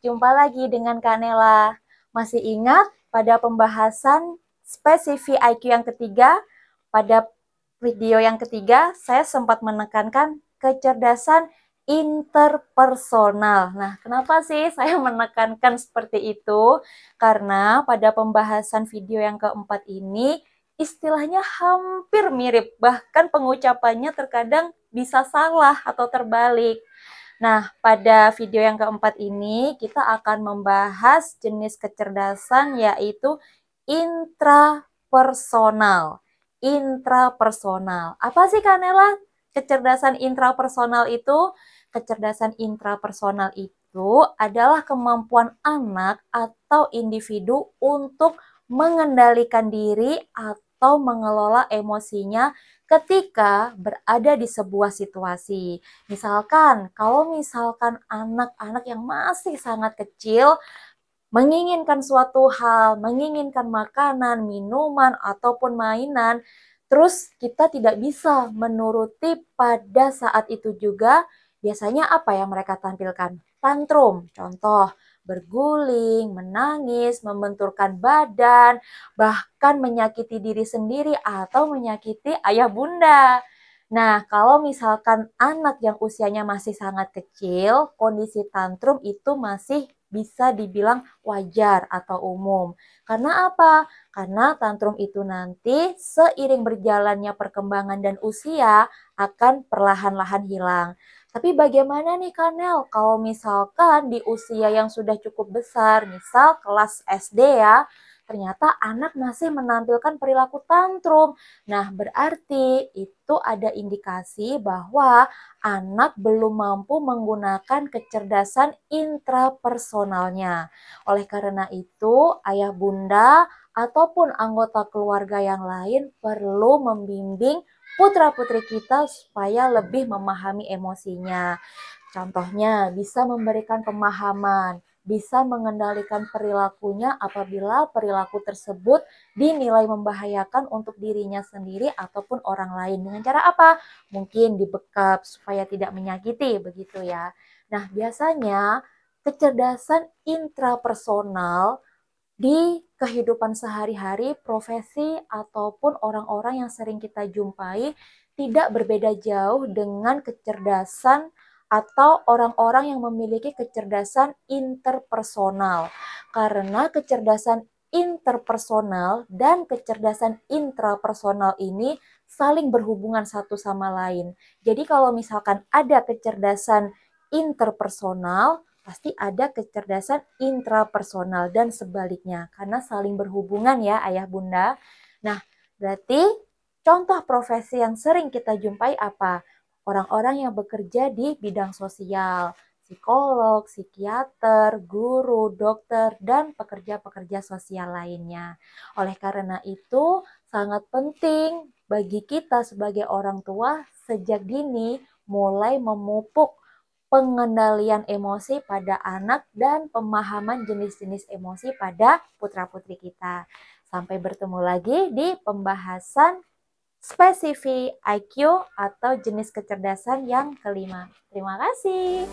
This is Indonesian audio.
jumpa lagi dengan Kak Nela. Masih ingat pada pembahasan spesifik IQ yang ketiga? Pada video yang ketiga, saya sempat menekankan kecerdasan interpersonal. Nah, kenapa sih saya menekankan seperti itu? Karena pada pembahasan video yang keempat ini, istilahnya hampir mirip, bahkan pengucapannya terkadang bisa salah atau terbalik. Nah, pada video yang keempat ini kita akan membahas jenis kecerdasan yaitu intrapersonal. Intrapersonal. Apa sih Kanela? Kecerdasan intrapersonal itu? Kecerdasan intrapersonal itu adalah kemampuan anak atau individu untuk mengendalikan diri atau mengelola emosinya ketika berada di sebuah situasi. Misalkan, kalau misalkan anak-anak yang masih sangat kecil menginginkan suatu hal, menginginkan makanan, minuman, ataupun mainan, terus kita tidak bisa menuruti pada saat itu juga, biasanya apa yang mereka tampilkan? Tantrum, contoh, berguling, menangis, membenturkan badan, bahkan menyakiti diri sendiri atau menyakiti ayah bunda. Nah, kalau misalkan anak yang usianya masih sangat kecil, kondisi tantrum itu masih bisa dibilang wajar atau umum. Karena apa? Karena tantrum itu nanti seiring berjalannya perkembangan dan usia akan perlahan-lahan hilang. Tapi bagaimana nih Kanel kalau misalkan di usia yang sudah cukup besar, misal kelas SD ya, ternyata anak masih menampilkan perilaku tantrum. Nah, berarti itu ada indikasi bahwa anak belum mampu menggunakan kecerdasan intrapersonalnya. Oleh karena itu, ayah bunda ataupun anggota keluarga yang lain perlu membimbing putra-putri kita supaya lebih memahami emosinya. Contohnya, bisa memberikan pemahaman, bisa mengendalikan perilakunya apabila perilaku tersebut dinilai membahayakan untuk dirinya sendiri ataupun orang lain. Dengan cara apa? Mungkin dibekap supaya tidak menyakiti, begitu ya. Nah, biasanya kecerdasan intrapersonal di kehidupan sehari-hari, profesi, ataupun orang-orang yang sering kita jumpai tidak berbeda jauh dengan kecerdasan atau orang-orang yang memiliki kecerdasan interpersonal. Karena kecerdasan interpersonal dan kecerdasan intrapersonal ini saling berhubungan satu sama lain. Jadi kalau misalkan ada kecerdasan interpersonal, pasti ada kecerdasan intrapersonal dan sebaliknya karena saling berhubungan ya ayah bunda. Nah, berarti contoh profesi yang sering kita jumpai apa? Orang-orang yang bekerja di bidang sosial, psikolog, psikiater, guru, dokter, dan pekerja-pekerja sosial lainnya. Oleh karena itu, sangat penting bagi kita sebagai orang tua sejak dini mulai memupuk pengendalian emosi pada anak dan pemahaman jenis-jenis emosi pada putra-putri kita. Sampai bertemu lagi di pembahasan spesifik IQ atau jenis kecerdasan yang kelima. Terima kasih.